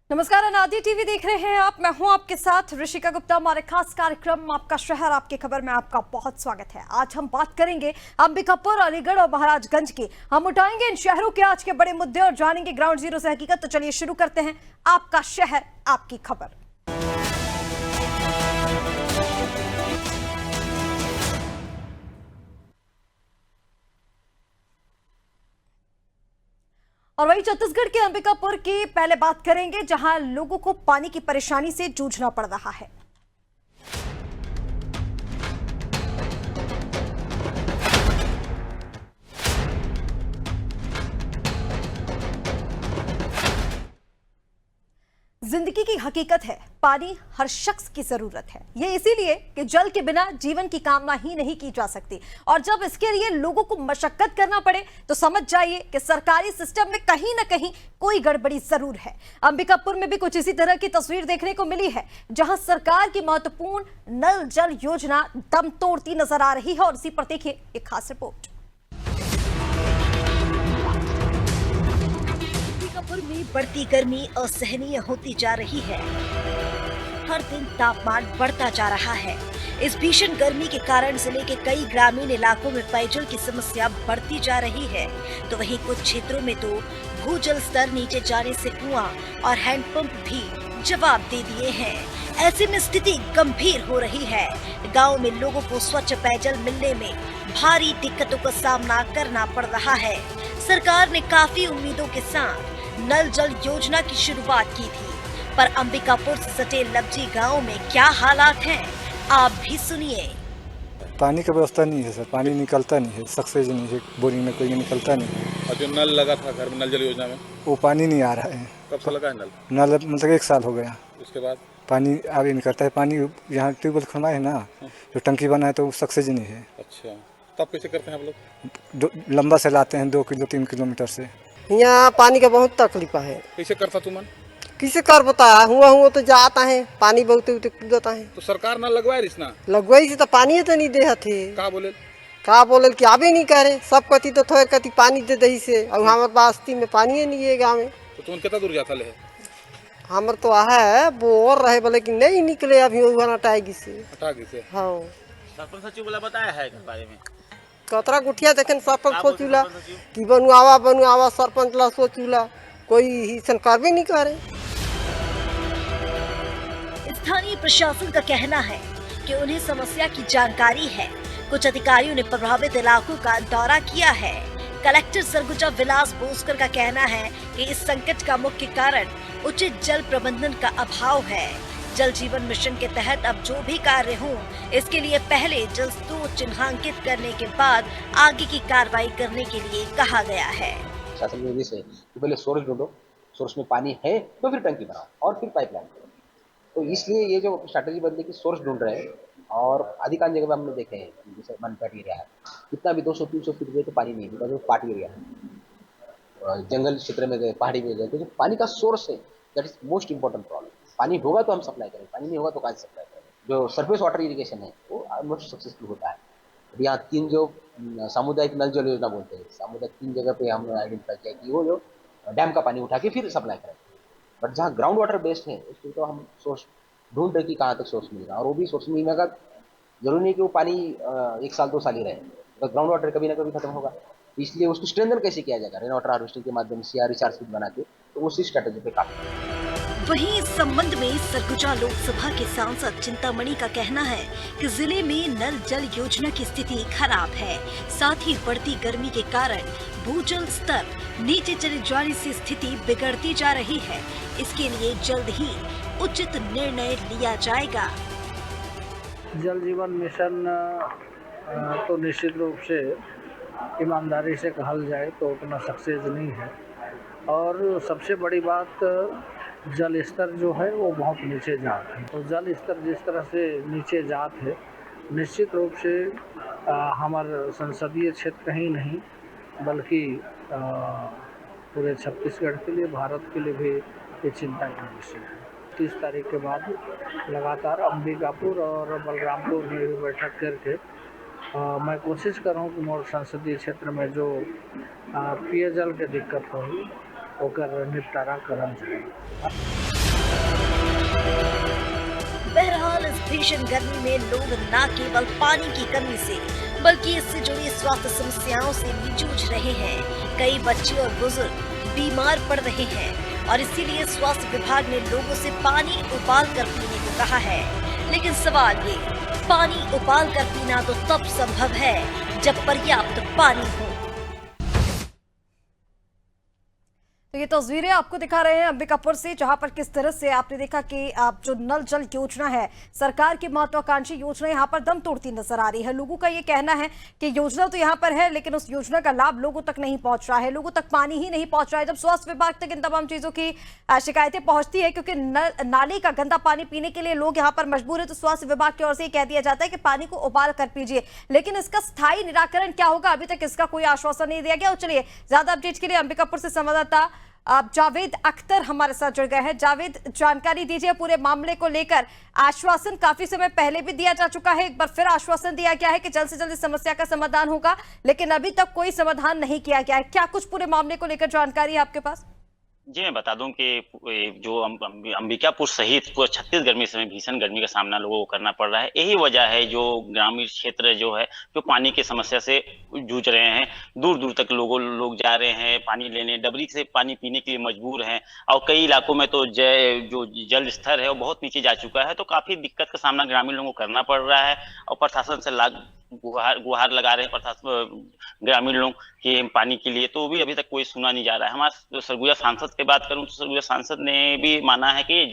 नमस्कार, अनादि टीवी देख रहे हैं आप। मैं हूं आपके साथ ऋषिका गुप्ता। हमारे खास कार्यक्रम आपका शहर आपकी खबर में आपका बहुत स्वागत है। आज हम बात करेंगे अंबिकापुर, अलीगढ़ और महाराजगंज की। हम उठाएंगे इन शहरों के आज के बड़े मुद्दे और जानेंगे ग्राउंड जीरो से हकीकत। तो चलिए शुरू करते हैं आपका शहर आपकी खबर। और वही छत्तीसगढ़ के अंबिकापुर की पहले बात करेंगे, जहां लोगों को पानी की परेशानी से जूझना पड़ रहा है। जिंदगी की हकीकत है, पानी हर शख्स की जरूरत है। ये इसीलिए कि जल के बिना जीवन की कामना ही नहीं की जा सकती। और जब इसके लिए लोगों को मशक्कत करना पड़े तो समझ जाइए कि सरकारी सिस्टम में कहीं ना कहीं कोई गड़बड़ी जरूर है। अंबिकापुर में भी कुछ इसी तरह की तस्वीर देखने को मिली है, जहां सरकार की महत्वपूर्ण नल जल योजना दम तोड़ती नजर आ रही है। और इसी पर देखिए एक खास रिपोर्ट। अंबिकापुर में बढ़ती गर्मी असहनीय होती जा रही है। हर दिन तापमान बढ़ता जा रहा है। इस भीषण गर्मी के कारण जिले के कई ग्रामीण इलाकों में पेयजल की समस्या बढ़ती जा रही है, तो वहीं कुछ क्षेत्रों में तो भूजल स्तर नीचे जाने से कुआं और हैंडपंप भी जवाब दे दिए हैं। ऐसे में स्थिति गंभीर हो रही है। गांव में लोगों को स्वच्छ पेयजल मिलने में भारी दिक्कतों का सामना करना पड़ रहा है। सरकार ने काफी उम्मीदों के साथ नल जल योजना की शुरुआत की थी, पर अंबिकापुर से सटे लब्जी गांव में क्या हालात हैं, आप भी सुनिए। पानी की व्यवस्था नहीं है सर, पानी निकलता नहीं है, सक्सेस नहीं है, बोरिंग में कोई निकलता नहीं है। और जो नल लगा था घर में नल जल योजना में, वो पानी नहीं आ रहा है। कब से लगा है नल? नल मतलब 1 साल हो गया। उसके बाद पानी आगे नहीं करता है। पानी यहाँ ट्यूबवेल खुलवा है ना, जो टंकी बना है तो वो सक्सेस नहीं है। अच्छा, तब कैसे करते हैं आप लोग? लंबा से लाते हैं 2 किलो 3 किलोमीटर से। यहाँ पानी का बहुत तकलीफ है। कैसे करता तू मन? किसे कर बता हुआ तो जाता है, पानी बहुत कूदता है। तो सरकार नल लगवाए रिसना लगवाई से तो पानी तो नहीं दे थे। का बोले कि आबे नहीं करे, सब कति तो थोड़े कति पानी दे दही से। और हमारे बस्ती में पानी नहीं है गाँव में। तो तुम कितना दूर जाता ले? हमारे तो है बोर रहे बोले कि नहीं निकले अभी हटाएगी से। हाँ, सरपंच सचिव बोला बताया है बारे में कतरा गुठिया देखे सरपंच सोचूला कि बनुआवा सरपंच ला सोचूला, कोई हिसन करबे नहीं करे। स्थानीय प्रशासन का कहना है कि उन्हें समस्या की जानकारी है। कुछ अधिकारियों ने प्रभावित इलाकों का दौरा किया है। कलेक्टर सरगुजा विलास बोसकर का कहना है कि इस संकट का मुख्य कारण उचित जल प्रबंधन का अभाव है। जल जीवन मिशन के तहत अब जो भी कार्य हो, इसके लिए पहले जल स्रोत चिन्हांकित करने के बाद आगे की कार्रवाई करने के लिए कहा गया है। शासन के निर्देश है कि पहले सोर्स ढूंढो, सोर्स में पानी है तो फिर टंकी बनाओ और फिर पाइपलाइन करो। तो इसलिए ये जो स्ट्रैटेजी बदली की सोर्स ढूंढ रहे हैं, और अधिकांश जगह हमने देखे हैं, जैसे मनपैट एरिया है, कितना भी 200-300 फीट गए तो पानी नहीं, बिकॉज वो पार्ट एरिया है। जंगल क्षेत्र में गए, पहाड़ी में गए, तो जो पानी का सोर्स है that is most important problem. पानी होगा तो हम सप्लाई करें, पानी नहीं होगा तो कहाँ से सप्लाई करें। जो सरफेस वाटर इरिगेशन है वो ऑलमोस्ट सक्सेसफुल होता है। यहाँ 3 जो सामुदायिक नल जल योजना बोलते हैं, सामुदायिक 3 जगह पे हमने आइडेंटिफाई किया कि वो जो डैम का पानी उठा के फिर सप्लाई करें। बट जहाँ ग्राउंड वाटर बेस्ड है उसमें तो हम सोर्स ढूंढ रहे कि कहाँ तक सोर्स मिलेगा, और वो भी सोर्स मिलने का जरूरी नहीं कि वो पानी 1 साल 2 साल ही रहे, तो ग्राउंड वाटर कभी ना कभी खत्म होगा। इसलिए उसको स्ट्रेंथन कैसे किया जाएगा, रेन वाटर हार्वेस्टिंग के माध्यम से या रिचार्ज पिट बना के, तो उसी स्ट्रेटेजी पे काम। वहीं इस संबंध में सरगुजा लोकसभा के सांसद चिंतामणि का कहना है कि जिले में नल जल योजना की स्थिति खराब है। साथ ही बढ़ती गर्मी के कारण भूजल स्तर नीचे चले जाने से स्थिति बिगड़ती जा रही है। इसके लिए जल्द ही उचित निर्णय लिया जाएगा। जल जीवन मिशन तो निश्चित रूप से ईमानदारी से कहल जाए तो उतना सक्सेस नहीं है, और सबसे बड़ी बात जल स्तर जो है वो बहुत नीचे जात है। तो जल स्तर जिस तरह से नीचे जात है, निश्चित रूप से हमारे संसदीय क्षेत्र ही नहीं बल्कि पूरे छत्तीसगढ़ के लिए, भारत के लिए भी ये चिंता का विषय है। 30 तारीख के बाद लगातार अंबिकापुर और बलरामपुर में भी बैठक करके मैं कोशिश कर रहा हूँ कि मोर संसदीय क्षेत्र में जो पेयजल के दिक्कत होगी ओकर निपटारा करना चाहिए। बहरहाल इस भीषण गर्मी में लोग न केवल पानी की कमी से बल्कि इससे जुड़ी स्वास्थ्य समस्याओं से भी जूझ रहे हैं। कई बच्चे और बुजुर्ग बीमार पड़ रहे हैं और इसीलिए स्वास्थ्य विभाग ने लोगों से पानी उबाल कर पीने को कहा है। लेकिन सवाल ये, पानी उबाल कर पीना तो तब संभव है जब पर्याप्त पानी हो। तो ये तस्वीरें आपको दिखा रहे हैं अंबिकापुर से, जहां पर किस तरह से आपने देखा कि आप जो नल जल योजना है, सरकार की महत्वाकांक्षी योजना यहां पर दम तोड़ती नजर आ रही है। लोगों का ये कहना है कि योजना तो यहां पर है लेकिन उस योजना का लाभ लोगों तक नहीं पहुंच रहा है, लोगों तक पानी ही नहीं पहुंच रहा है। जब स्वास्थ्य विभाग तक इन तमाम चीजों की शिकायतें पहुंचती है क्योंकि नाले का गंदा पानी पीने के लिए लोग यहाँ पर मजबूर है, तो स्वास्थ्य विभाग की ओर से कह दिया जाता है कि पानी को उबाल कर पीजिए। लेकिन इसका स्थायी निराकरण क्या होगा, अभी तक इसका कोई आश्वासन नहीं दिया गया। चलिए ज्यादा अपडेट्स के लिए अंबिकापुर से संवाददाता जावेद अख्तर हमारे साथ जुड़ गए हैं। जावेद, जानकारी दीजिए पूरे मामले को लेकर। आश्वासन काफी समय पहले भी दिया जा चुका है, एक बार फिर आश्वासन दिया गया है कि जल्द से जल्द इस समस्या का समाधान होगा, लेकिन अभी तक कोई समाधान नहीं किया गया है। क्या कुछ पूरे मामले को लेकर जानकारी है आपके पास? जी, मैं बता दूं कि जो अंबिकापुर सहित पूरा छत्तीसगढ़ में इस समय भीषण गर्मी का सामना लोगों को करना पड़ रहा है। यही वजह है जो ग्रामीण क्षेत्र जो है जो पानी की समस्या से जूझ रहे हैं। दूर दूर तक लोग जा रहे हैं पानी लेने, डबरी से पानी पीने के लिए मजबूर हैं और कई इलाकों में तो जो जल स्तर है वो बहुत नीचे जा चुका है। तो काफी दिक्कत का सामना ग्रामीण लोगों को करना पड़ रहा है और प्रशासन से गुहार लगा रहे हैं प्रशासन ग्रामीण लोग कि पानी के लिए, तो भी अभी तक कोई सुना नहीं जा रहा है। हमारे सरगुजा सांसद की बात करूं तो सरगुजा सांसद ने भी माना है कि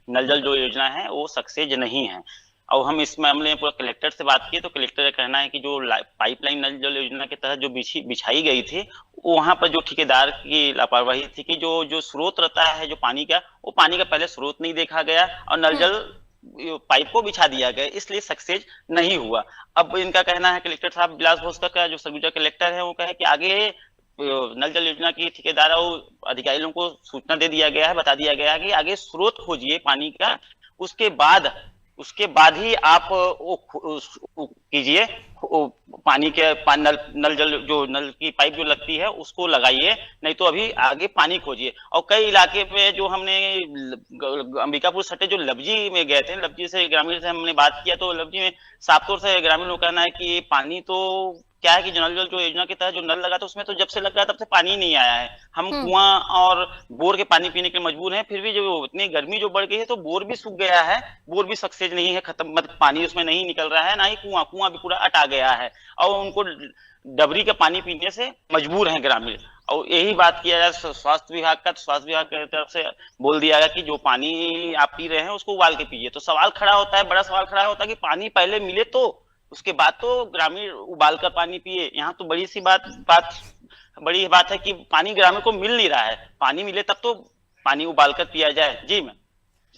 नल जल जो योजना है वो सक्सेस नहीं है। और हम इस मामले में पूरा कलेक्टर से बात की तो कलेक्टर का कहना है कि जो पाइपलाइन नल जल योजना के तहत जो बिछाई गई थी वहां पर जो ठेकेदार की लापरवाही थी कि जो स्रोत रहता है जो पानी का, वो पानी का पहले स्रोत नहीं देखा गया और नल जल पाइप को बिछा दिया गया, इसलिए सक्सेस नहीं हुआ। अब इनका कहना है कलेक्टर साहब बिलास भोसकर का जो सरगुजा कलेक्टर है वो कहे कि आगे नल जल योजना की ठेकेदार और अधिकारियों को सूचना दे दिया गया है, बता दिया गया है कि आगे स्रोत खोजिए पानी का, उसके बाद ही आप कीजिए पानी के नल जल जो नल की पाइप जो लगती है उसको लगाइए, नहीं तो अभी आगे पानी खोजिए। और कई इलाके में जो हमने अंबिकापुर सटे जो लब्जी में गए थे, लब्जी से ग्रामीण से हमने बात किया तो लब्जी में साफ तौर से ग्रामीण लोग कहना है कि पानी तो क्या है कि नल जल जो योजना के तहत जो नल लगा था उसमें तो जब से लगा तब से पानी नहीं आया है। हम कुआं और बोर के पानी पीने के लिए मजबूर हैं, फिर भी जो इतनी गर्मी जो बढ़ गई है तो बोर भी सूख गया है, बोर भी सक्सेस नहीं है, खत्म, मतलब पानी उसमें नहीं निकल रहा है, ना ही कुआं भी पूरा अटा गया है और उनको डबरी का पानी पीने से मजबूर हैं ग्रामीण। और यही बात किया जाए स्वास्थ्य विभाग का, तो स्वास्थ्य विभाग की तरफ से बोल दिया गया कि जो पानी आप पी रहे हैं उसको उबाल के पीजिए। तो सवाल खड़ा होता है, बड़ा सवाल खड़ा होता है कि पानी पहले मिले तो उसके बाद तो ग्रामीण उबाल कर पानी पिए। यहाँ तो बड़ी बात है कि पानी ग्रामीण को मिल नहीं रहा है, पानी मिले तब तो पानी उबाल कर पिया जाए। जी मैम।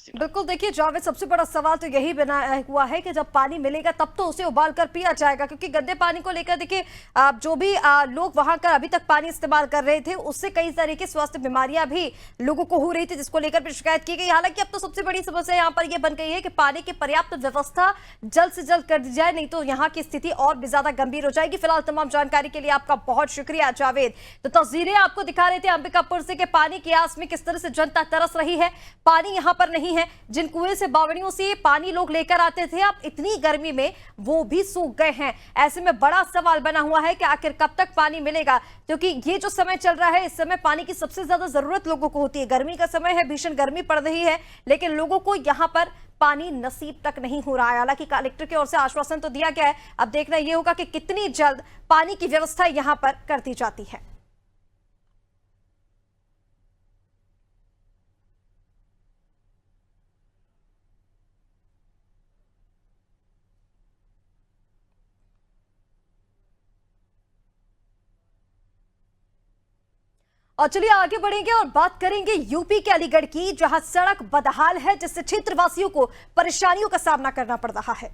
बिल्कुल, देखिए जावेद, सबसे बड़ा सवाल तो यही बना हुआ है कि जब पानी मिलेगा तब तो उसे उबाल कर पिया जाएगा, क्योंकि गंदे पानी को लेकर देखिए जो भी लोग वहां का अभी तक पानी इस्तेमाल कर रहे थे उससे कई तरह की स्वास्थ्य बीमारियां भी लोगों को हो रही थी, जिसको लेकर भी शिकायत की गई। हालांकि अब तो सबसे बड़ी समस्या यहाँ पर यह बन गई है कि पानी की पर्याप्त व्यवस्था जल्द से जल्द कर दी जाए, नहीं तो यहाँ की स्थिति और भी ज्यादा गंभीर हो जाएगी। फिलहाल तमाम जानकारी के लिए आपका बहुत शुक्रिया जावेद। तो तस्वीरें आपको दिखा रहे थे अंबिकापुर से कि पानी की आस में किस तरह से जनता तरस रही है। पानी यहाँ पर नहीं है, जिन कुएं से बावड़ियों से पानी लोग लेकर आते थे अब इतनी गर्मी में वो भी सूख गए हैं। ऐसे में बड़ा सवाल बना हुआ है कि आखिर कब तक पानी मिलेगा, क्योंकि ये जो समय चल रहा है इस समय पानी की सबसे ज्यादा जरूरत लोगों को होती है। गर्मी का समय है, भीषण गर्मी पड़ रही है, लेकिन लोगों को यहां पर पानी नसीब तक नहीं हो रहा है। हालांकि कलेक्टर की ओर से आश्वासन तो दिया गया है, अब देखना यह होगा कि कितनी जल्द पानी की व्यवस्था यहां पर कर दी जाती है। और चलिए आगे बढ़ेंगे और बात करेंगे यूपी के अलीगढ़ की, जहां सड़क बदहाल है, जिससे क्षेत्रवासियों को परेशानियों का सामना करना पड़ रहा है।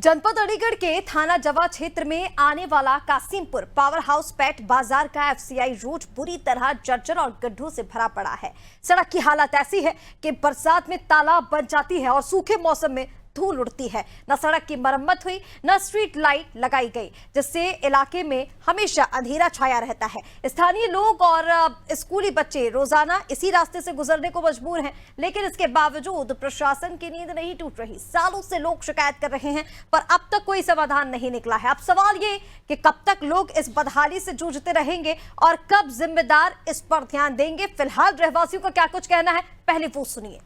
जनपद अलीगढ़ के थाना जवा क्षेत्र में आने वाला कासिमपुर पावर हाउस पैट बाजार का एफसीआई रोड बुरी तरह जर्जर और गड्ढों से भरा पड़ा है। सड़क की हालत ऐसी है कि बरसात में तालाब बन जाती है और सूखे मौसम में धूल उड़ती है। न सड़क की मरम्मत हुई, न स्ट्रीट लाइट लगाई गई, जिससे इलाके में हमेशा अंधेरा छाया रहता है। स्थानीय लोग और स्कूली बच्चे रोजाना इसी रास्ते से गुजरने को मजबूर हैं, लेकिन इसके बावजूद प्रशासन की नींद नहीं टूट रही। सालों से लोग शिकायत कर रहे हैं, पर अब तक कोई समाधान नहीं निकला है। अब सवाल ये कि कब तक लोग इस बदहाली से जूझते रहेंगे और कब जिम्मेदार इस पर ध्यान देंगे। फिलहाल रहवासियों का क्या कुछ कहना है, पहले वो सुनिए।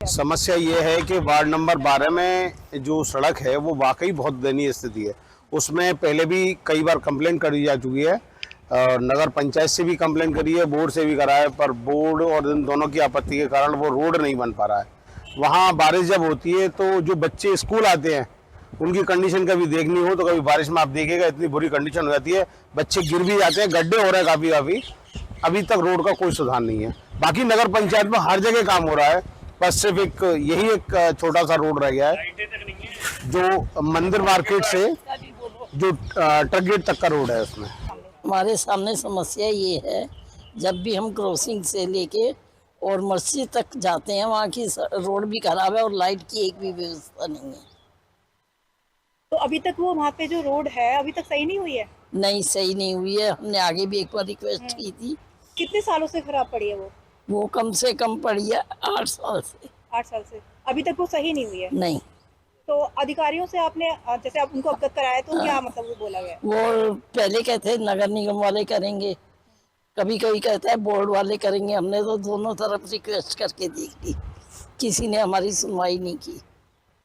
समस्या ये है कि वार्ड नंबर 12 में जो सड़क है वो वाकई बहुत दयनीय स्थिति है। उसमें पहले भी कई बार कंप्लेंट करी जा चुकी है और नगर पंचायत से भी कंप्लेंट करी है, बोर्ड से भी करा है, पर बोर्ड और इन दोनों की आपत्ति के कारण वो रोड नहीं बन पा रहा है। वहाँ बारिश जब होती है तो जो बच्चे स्कूल आते हैं उनकी कंडीशन कभी देखनी हो तो कभी बारिश में आप देखिएगा इतनी बुरी कंडीशन हो जाती है, बच्चे गिर भी जाते हैं, गड्ढे हो रहे हैं काफ़ी। अभी तक रोड का कोई सुधार नहीं है। बाकी नगर पंचायत में हर जगह काम हो रहा है, बस सिर्फ यही एक छोटा सा रोड रह गया है जो मंदिर मार्केट से जो ट्रक गेट तक का रोड है। उसमें हमारे सामने समस्या ये है, जब भी हम क्रॉसिंग से लेके और मस्जिद तक जाते हैं वहाँ की रोड भी खराब है और लाइट की एक भी व्यवस्था नहीं है। तो अभी तक वो वहाँ पे जो रोड है अभी तक सही नहीं हुई है? नहीं, सही नहीं हुई है। हमने आगे भी एक बार रिक्वेस्ट की थी। कितने सालों से खराब पड़ी है वो कम से कम पड़ी है 8 साल से। 8 साल से अभी तक वो सही नहीं हुई है? नहीं। तो अधिकारियों से आपने जैसे आप उनको अवगत कराया तो क्या मतलब वो बोला गया? वो पहले कहते हैं नगर निगम वाले करेंगे, कभी कभी कहता है बोर्ड वाले करेंगे। हमने तो दोनों तरफ रिक्वेस्ट करके देख ली, किसी ने हमारी सुनवाई नहीं की।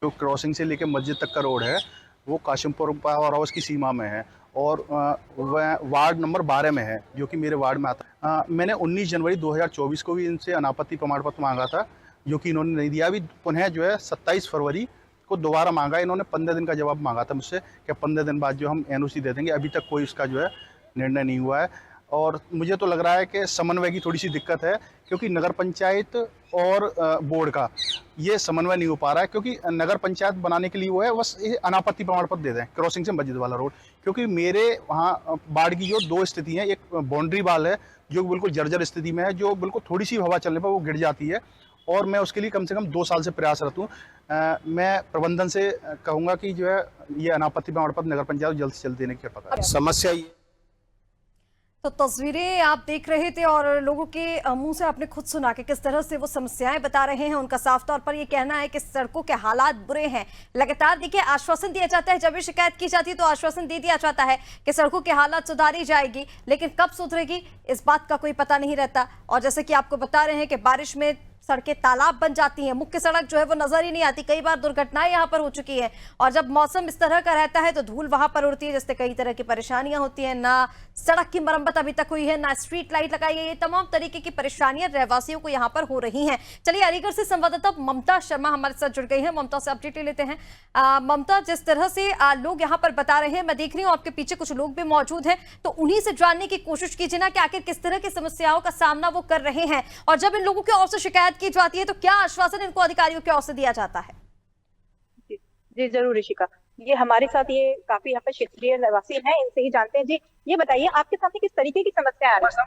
जो क्रॉसिंग से लेकर मस्जिद तक का रोड है वो काशिमपुर पावर हाउस की सीमा में है और वार्ड नंबर 12 में है, जो कि मेरे वार्ड में आता है। मैंने 19 जनवरी 2024 को भी इनसे अनापत्ति प्रमाण पत्र मांगा था, जो कि इन्होंने नहीं दिया। अभी पुनः जो है 27 फरवरी को दोबारा मांगा। इन्होंने 15 दिन का जवाब मांगा था मुझसे कि 15 दिन बाद जो हम एनओसी दे देंगे। अभी तक कोई उसका जो है निर्णय नहीं हुआ है और मुझे तो लग रहा है कि समन्वय की थोड़ी सी दिक्कत है, क्योंकि नगर पंचायत और बोर्ड का ये समन्वय नहीं हो पा रहा है। क्योंकि नगर पंचायत बनाने के लिए वो है बस ये अनापत्ति प्रमाण पत्र दे दें क्रॉसिंग से मस्जिद वाला रोड, क्योंकि मेरे वहाँ बाढ़ की जो 2 स्थिति हैं, एक बाउंड्री वाल है जो बिल्कुल जर्जर स्थिति में है, जो बिल्कुल थोड़ी सी हवा चलने पर वो गिर जाती है और मैं उसके लिए कम से कम 2 साल से प्रयासरत हूँ। मैं प्रबंधन से कहूँगा कि जो है ये अनापत्ति प्रमाण पत्र नगर पंचायत जल्द से जल्द देने की कृपा करें। समस्या ये तो तस्वीरें आप देख रहे थे और लोगों के मुंह से आपने खुद सुना कि किस तरह से वो समस्याएं बता रहे हैं। उनका साफ तौर पर ये कहना है कि सड़कों के हालात बुरे हैं। लगातार देखिए आश्वासन दिया जाता है, जब भी शिकायत की जाती है तो आश्वासन दे दिया जाता है कि सड़कों के हालात सुधारी जाएगी, लेकिन कब सुधरेगी इस बात का कोई पता नहीं रहता। और जैसे कि आपको बता रहे हैं कि बारिश में सड़कें तालाब बन जाती हैं, मुख्य सड़क जो है वो नजर ही नहीं आती। कई बार दुर्घटनाएं यहाँ पर हो चुकी है और जब मौसम इस तरह का रहता है तो धूल वहां पर उड़ती है, जिससे कई तरह की परेशानियां होती हैं। ना सड़क की मरम्मत अभी तक हुई है, ना स्ट्रीट लाइट लगाई है। ये तमाम तरीके की परेशानियां रहवासियों को यहाँ पर हो रही हैं। चलिए अलीगढ़ से संवाददाता ममता शर्मा हमारे साथ जुड़ गई है, ममता से अपडेट ले लेते हैं। ममता, जिस तरह से लोग यहाँ पर बता रहे हैं, मैं देख रही हूँ आपके पीछे कुछ लोग भी मौजूद हैं, तो उन्हीं से जानने की कोशिश कीजिए ना कि आखिर किस तरह की समस्याओं का सामना वो कर रहे हैं और जब इन लोगों की ओर से शिकायत की जाती है तो क्या आश्वासन इनको अधिकारियों की ओर से दिया जाता है? जी जरूर ऋषिका, ये हमारे साथ ये काफी यहाँ पे क्षेत्रीय निवासी हैं, इनसे ही जानते हैं। जी ये बताइए आपके सामने किस तरीके की समस्या आ रही है?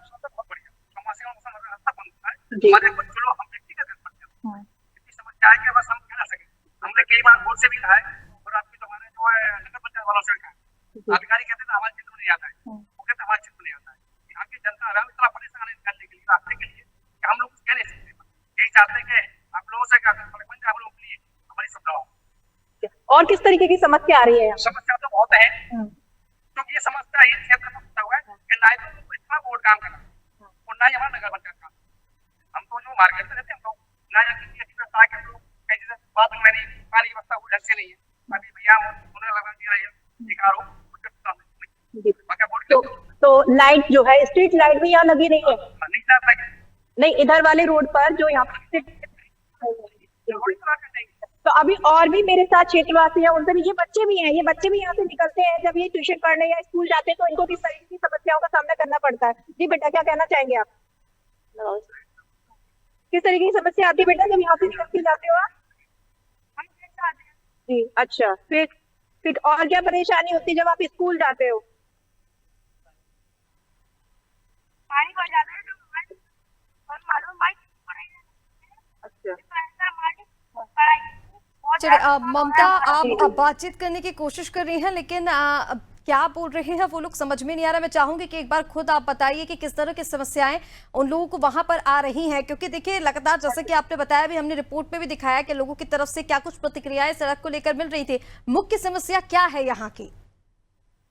हमने कई बार बोर्ड से भी कहा है और आपकी जो हमारे जो है नगर पंचायत वालों से कहा है, अधिकारी कहते हैं हमारे चित्र नहीं आता है, वो कहते हमारे चित्र नहीं आता है। यहाँ की जनता इतना परेशान है निकालने के लिए, रास्ते के लिए, कि हम लोग कुछ कह नहीं सकते। यही चाहते हैं कि आप लोगों से आप लोगों के लिए हमारी सुविधा। और किस तरीके की समस्या आ रही है? समस्या तो बहुत है, क्योंकि ये समस्या ये क्षेत्र में होता हुआ है कि ना तो इतना बोर्ड काम करना और ना ही हमारा नगर पंचायत काम। हम तो जो मार्केट में रहते हैं तो ना किसी अच्छी व्यवस्था के लोग कहीं जैसे बात में नहीं पानी व्यवस्था वो ढंग से नहीं है। अभी भैया उन्हें लगा दिया है तो लाइट जो है स्ट्रीट लाइट भी यहाँ लगी नहीं है? नहीं, इधर वाले रोड पर जो यहाँ पर तो अभी और भी मेरे साथ क्षेत्रवासी हैं, उनसे भी ये बच्चे भी हैं, ये बच्चे भी यहाँ से निकलते हैं जब ये ट्यूशन पढ़ने या स्कूल जाते हैं तो इनको किस तरीके की समस्याओं का सामना करना पड़ता है। जी बेटा क्या कहना चाहेंगे आप? किस तरीके की समस्या आती है बेटा जब यहाँ से निकल के जाते हो आप? जी अच्छा, फिर फिर और क्या परेशानी होती है जब आप स्कूल जाते हो? पानी भर जाता है तो मालूम भाई। अच्छा चलिए ममता, आप बातचीत करने की कोशिश कर रही हैं, लेकिन क्या बोल रहे हैं वो लोग समझ में नहीं आ रहा। मैं चाहूंगी कि एक बार खुद आप बताइए कि किस तरह की समस्याएं उन लोगों को वहां पर आ रही हैं, क्योंकि देखिए लगातार जैसे कि आपने बताया भी, हमने रिपोर्ट में भी दिखाया कि लोगों की तरफ से क्या कुछ प्रतिक्रियाएं सड़क को लेकर मिल रही थी। मुख्य समस्या क्या है यहाँ की?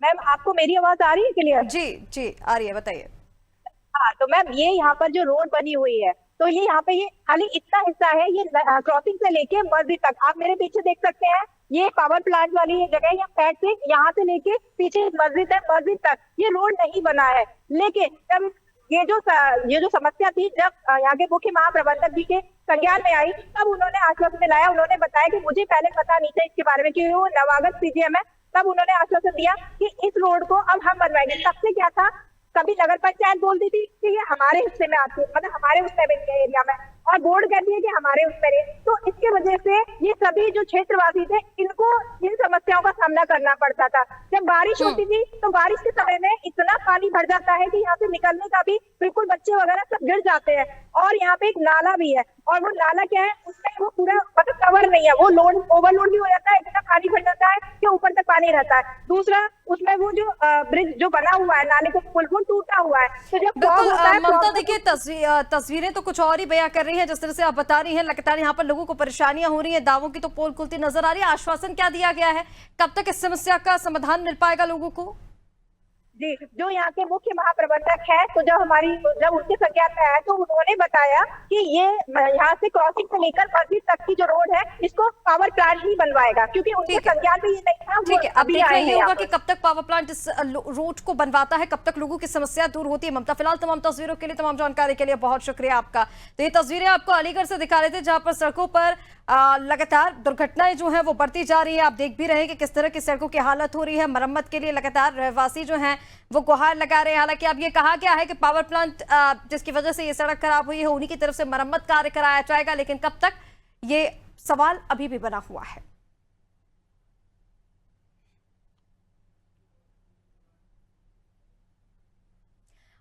मैम आपको मेरी आवाज आ रही है क्लियर? जी आ रही है, बताइए। हाँ तो मैम ये यहाँ पर जो रोड बनी हुई है, तो ये यहाँ पे ये खाली इतना हिस्सा है, ये क्रॉसिंग से लेके मस्जिद तक, आप मेरे पीछे देख सकते हैं, ये पावर प्लांट वाली ये जगह, या पैट से यहाँ से लेके पीछे मस्जिद है, मस्जिद तक ये रोड नहीं बना है। लेकिन जब ये जो समस्या थी, जब यहाँ के मुख्य महाप्रबंधक जी के संज्ञान में आई, तब उन्होंने आश्वासन दिलाया। उन्होंने बताया कि मुझे पहले पता नहीं था इसके बारे में, क्योंकि वो नवागत सीजीएम है, तब उन्होंने आश्वासन दिया कि इस रोड को अब हम बनवाएंगे। तब से क्या था, कभी नगर पंचायत बोलती थी कि ये हमारे हिस्से में आती है, मतलब हमारे उस एरिया में, और बोर्ड कहती है कि हमारे उसमें नहीं। तो इसके वजह से ये सभी जो क्षेत्रवासी थे, इनको इन समस्याओं का सामना करना पड़ता था। जब बारिश होती थी तो बारिश के समय में इतना पानी भर जाता है कि यहाँ से निकलने का भी बिल्कुल, बच्चे वगैरह सब गिर जाते हैं। और यहाँ पे एक नाला भी है, और वो नाला क्या है, उसमें वो पूरा मतलब कवर नहीं है, वो ओवरलोड भी हो जाता है, इतना पानी भर जाता है कि ऊपर तक पानी रहता है। दूसरा, उसमें वो जो ब्रिज जो बना हुआ है, नाले को पुल टूटा हुआ है, तो जब ममता देखिए तस्वीरें तो कुछ और ही बयां कर रही है, जिस तरह से आप बता रही हैं। लगातार यहाँ पर लोगों को परेशानियां हो रही हैं, दावों की तो पोल खुलती नजर आ रही है। आश्वासन क्या दिया गया है, कब तक इस समस्या का समाधान मिल पाएगा लोगों को? जी, जो यहाँ के मुख्य महाप्रबंधक है, तो जब उनके संज्ञान में आया तो उन्होंने बताया कि ये यहाँ से क्रॉसिंग से लेकर मस्जिद तक की जो रोड है, इसको पावर प्लांट ही बनवाएगा, क्योंकि उनके संज्ञान में ये नहीं था। ठीक है, अब देखना ये होगा कि कब तक पावर प्लांट इस रोड को बनवाता है, कब तक लोगों की समस्या दूर होती है। ममता, फिलहाल तमाम तस्वीरों के लिए, तमाम जानकारी के लिए बहुत शुक्रिया आपका। तो ये तस्वीरें आपको अलीगढ़ से दिखा रहे थे, जहां पर सड़कों पर लगातार दुर्घटनाएं जो हैं वो बढ़ती जा रही है। आप देख भी रहे हैं कि किस तरह की सड़कों की हालत हो रही है। मरम्मत के लिए लगातार रहवासी जो हैं वो गुहार लगा रहे हैं। हालांकि अब ये कहा गया है कि पावर प्लांट जिसकी वजह से ये सड़क खराब हुई है, उन्हीं की तरफ से मरम्मत कार्य कराया जाएगा, लेकिन कब तक, ये सवाल अभी भी बना हुआ है।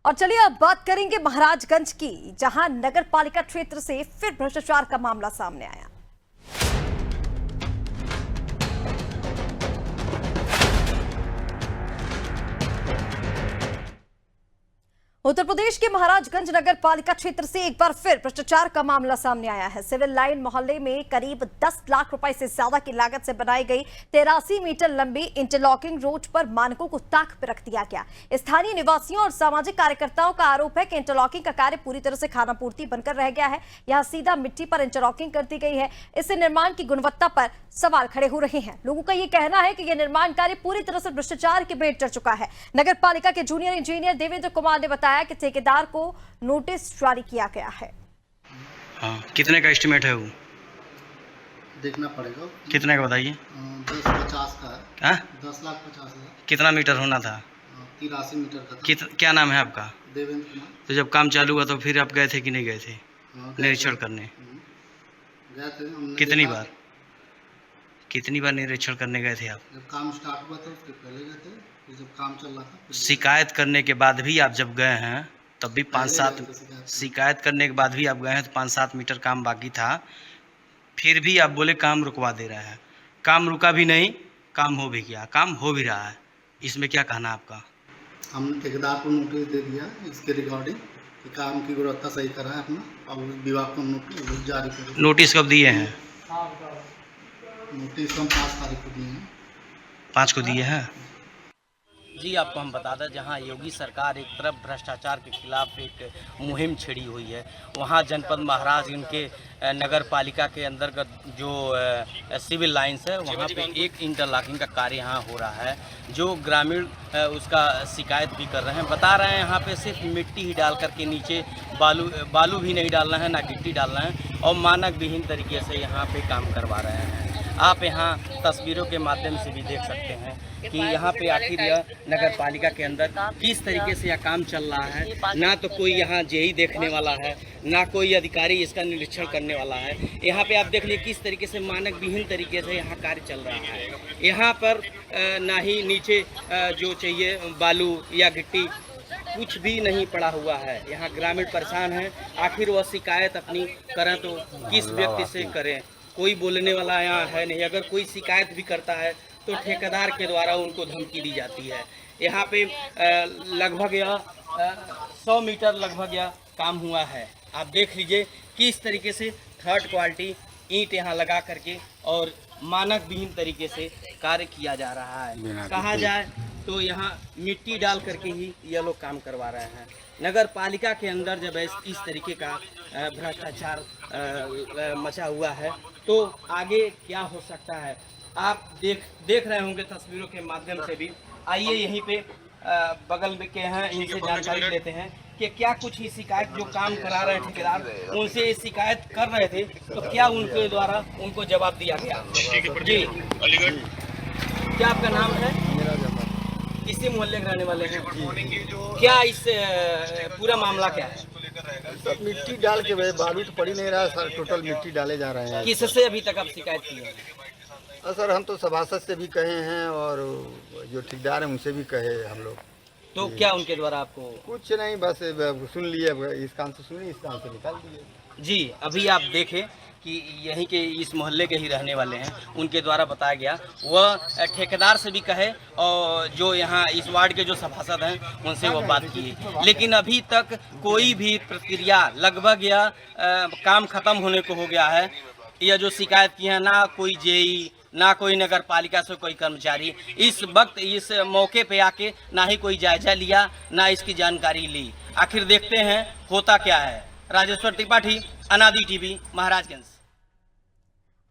और चलिए अब बात करेंगे महाराजगंज की, जहां नगर पालिका क्षेत्र से फिर भ्रष्टाचार का मामला सामने आया। उत्तर प्रदेश के महाराजगंज नगर पालिका क्षेत्र से एक बार फिर भ्रष्टाचार का मामला सामने आया है। सिविल लाइन मोहल्ले में करीब 10 लाख रुपए से ज्यादा की लागत से बनाई गई 83 मीटर लंबी इंटरलॉकिंग रोड पर मानकों को ताक पर रख दिया गया। स्थानीय निवासियों और सामाजिक कार्यकर्ताओं का आरोप है कि इंटरलॉकिंग का कार्य पूरी तरह से खानापूर्ति बनकर रह गया है। यहाँ सीधा मिट्टी पर इंटरलॉकिंग कर दी गई है। इससे निर्माण की गुणवत्ता पर सवाल खड़े हो रहे हैं। लोगों का यह कहना है कि यह निर्माण कार्य पूरी तरह से भ्रष्टाचार के भेंट चढ़ चुका है। नगर पालिका के जूनियर इंजीनियर देवेंद्र कुमार ने बताया कि ठेकेदार को नोटिस जारी किया गया है। हाँ, कितने का एस्टिमेट है वो? देखना पड़ेगा। कितने का बताइए? 10-50 का है। 10,50,000। कितना मीटर होना था? 83 मीटर का था। क्या नाम है आपका? देवेंद्र कुमार। तो जब काम चालू हुआ तो फिर आप गए थे कि नहीं गए थे निरीक्षण करने? गए थे। कितनी बार निरीक्षण करने गए थे आप? जब काम स्टार्ट हुआ था उसके पहले गए थे, फिर जब काम चल रहा था। शिकायत करने के बाद भी आप जब गए हैं तब भी 5-7 शिकायत करने के बाद भी आप गए हैं तो 5-7 मीटर काम बाकी था, फिर भी आप बोले काम रुकवा दे रहे हैं। काम रुका भी नहीं, काम हो भी गया, काम हो भी रहा है। इसमें क्या कहना आपका? हमने ठेकेदार को नोटिस दे दिया इसके रिगार्डिंग कि काम की गुणवत्ता सही करा है अपना, और विभाग को नोटिस जारी कर। नोटिस कब दिए हैं? नोटिस हम 5 तारीख को दिए हैं। 5 को दिए हैं। जी आपको हम बता दें, जहां योगी सरकार एक तरफ भ्रष्टाचार के खिलाफ एक मुहिम छिड़ी हुई है, वहां जनपद महाराजगंज के नगर पालिका के अंतर्गत जो सिविल लाइन्स है वहां पे एक इंटरलॉकिंग का कार्य यहां हो रहा है, जो ग्रामीण उसका शिकायत भी कर रहे हैं। बता रहे हैं यहाँ पे सिर्फ मिट्टी ही डाल करके नीचे बालू भी नहीं डालना है, ना गिट्टी डालना है, और मानक विहीन तरीके से यहाँ पे काम करवा रहे हैं। आप यहाँ तस्वीरों के माध्यम से भी देख सकते हैं कि यहाँ पे आखिर यह नगर पालिका के अंदर किस तरीके से यह काम चल रहा है। ना तो कोई यहाँ जेई देखने वाला है, ना कोई अधिकारी इसका निरीक्षण करने वाला है। यहाँ पे आप देख लीजिए किस तरीके से मानक विहीन तरीके से यहाँ कार्य चल रहा है। यहाँ पर ना ही नीचे जो चाहिए बालू या गिट्टी कुछ भी नहीं पड़ा हुआ है। यहाँ ग्रामीण परेशान हैं, आखिर वह शिकायत अपनी करें तो किस व्यक्ति से करें, कोई बोलने वाला यहाँ है नहीं। अगर कोई शिकायत भी करता है तो ठेकेदार के द्वारा उनको धमकी दी जाती है। यहाँ पे लगभग यह 100 मीटर लगभग यह काम हुआ है। आप देख लीजिए किस तरीके से थर्ड क्वालिटी ईंट यहाँ लगा करके और मानक विहीन तरीके से कार्य किया जा रहा है। कहा जाए तो यहाँ मिट्टी डाल करके ही ये लोग काम करवा रहे हैं। नगर पालिका के अंदर जब इस तरीके का भ्रष्टाचार मचा हुआ है तो आगे क्या हो सकता है आप देख रहे होंगे तस्वीरों के माध्यम से भी। आइए यहीं पे बगल में के हैं, इनसे जानकारी लेते हैं कि क्या कुछ ही शिकायत जो काम करा रहे ठेकेदार उनसे शिकायत कर रहे थे तो क्या उनके द्वारा उनको जवाब दिया गया। जी अलीगढ़, क्या आपका नाम है? इसी मोहल्ले के रहने वाले हैं। क्या इस पूरा मामला क्या है? सब मिट्टी डाल के बालू तो पड़ी नहीं रहा सर, टोटल मिट्टी डाले जा रहे हैं। किससे अभी तक आप शिकायत की है? सर हम तो सभासद से भी कहे हैं और जो ठेकेदार हैं उनसे भी कहे हम लोग। तो क्या उनके द्वारा आपको? कुछ नहीं, बस सुन लिए, इस कान से सुनिए, इस कान से निकाल दिए। जी अभी आप देखें कि यहीं के इस मोहल्ले के ही रहने वाले हैं, उनके द्वारा बताया गया। वह ठेकेदार से भी कहे और जो यहाँ इस वार्ड के जो सभासद हैं उनसे वो बात की, लेकिन अभी तक कोई भी प्रक्रिया लगभग यह काम खत्म होने को हो गया है। यह जो शिकायत की है, ना कोई जेई ना कोई नगर पालिका से कोई कर्मचारी इस वक्त इस मौके पे आके ना ही कोई जायजा लिया ना इसकी जानकारी ली। आखिर देखते हैं होता क्या है। राजेश्वर त्रिपाठी, अनादि टीवी, महाराजगंज।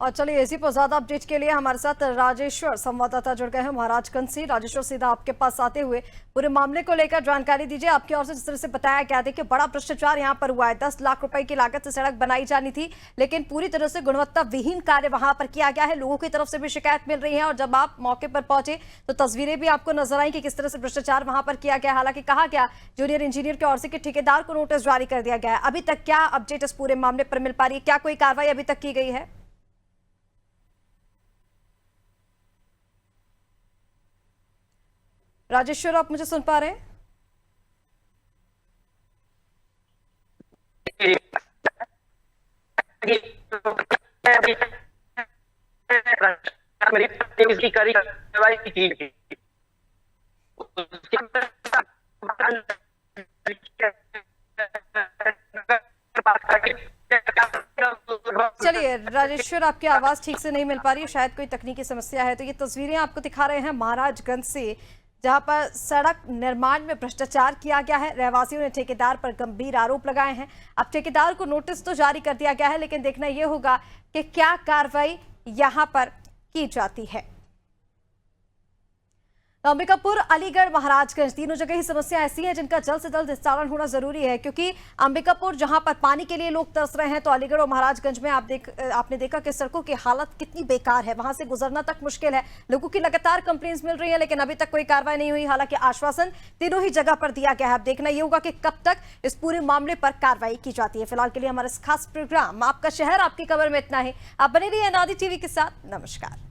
और चलिए इसी पर ज्यादा अपडेट के लिए हमारे साथ राजेश्वर संवाददाता जुड़ गए हैं महाराजगंज से। राजेश्वर, सीधा आपके पास आते हुए पूरे मामले को लेकर जानकारी दीजिए। आपकी ओर से जिस तरह से बताया गया था कि बड़ा भ्रष्टाचार यहाँ पर हुआ है, 10 लाख रुपए की लागत से सड़क बनाई जानी थी, लेकिन पूरी तरह से गुणवत्ता विहीन कार्य वहां पर किया गया है। लोगों की तरफ से भी शिकायत मिल रही है और जब आप मौके पर पहुंचे तो तस्वीरें भी आपको नजर आई कि किस तरह से भ्रष्टाचार वहां पर किया गया। हालांकि कहा गया जूनियर इंजीनियर की ओर से कि ठेकेदार को नोटिस जारी कर दिया गया है। अभी तक क्या अपडेट इस पूरे मामले पर मिल पा रही है? क्या कोई कार्रवाई अभी तक की गई है? राजेश्वर, आप मुझे सुन पा रहे हैं? चलिए राजेश्वर, आपकी आवाज ठीक से नहीं मिल पा रही है, शायद कोई तकनीकी समस्या है। तो ये तस्वीरें आपको दिखा रहे हैं महाराजगंज से, जहां पर सड़क निर्माण में भ्रष्टाचार किया गया है। रहवासियों ने ठेकेदार पर गंभीर आरोप लगाए हैं। अब ठेकेदार को नोटिस तो जारी कर दिया गया है, लेकिन देखना यह होगा कि क्या कार्रवाई यहां पर की जाती है। अंबिकापुर, अलीगढ़, महाराजगंज तीनों जगह ही समस्या ऐसी है जिनका जल्द से जल्द निस्तारण होना जरूरी है, क्योंकि अंबिकापुर जहां पर पानी के लिए लोग तरस रहे हैं, तो अलीगढ़ और महाराजगंज में आपने देखा कि सड़कों की हालत कितनी बेकार है, वहां से गुजरना तक मुश्किल है। लोगों की लगातार कंप्लेंट्स मिल रही है, लेकिन अभी तक कोई कार्रवाई नहीं हुई। हालांकि आश्वासन तीनों ही जगह पर दिया गया है। अब देखना यह होगा कि कब तक इस पूरे मामले पर कार्रवाई की जाती है। फिलहाल के लिए हमारा इस खास प्रोग्राम आपका शहर आपकी खबर में इतना ही। आप बने रहिए अनादि टीवी के साथ। नमस्कार।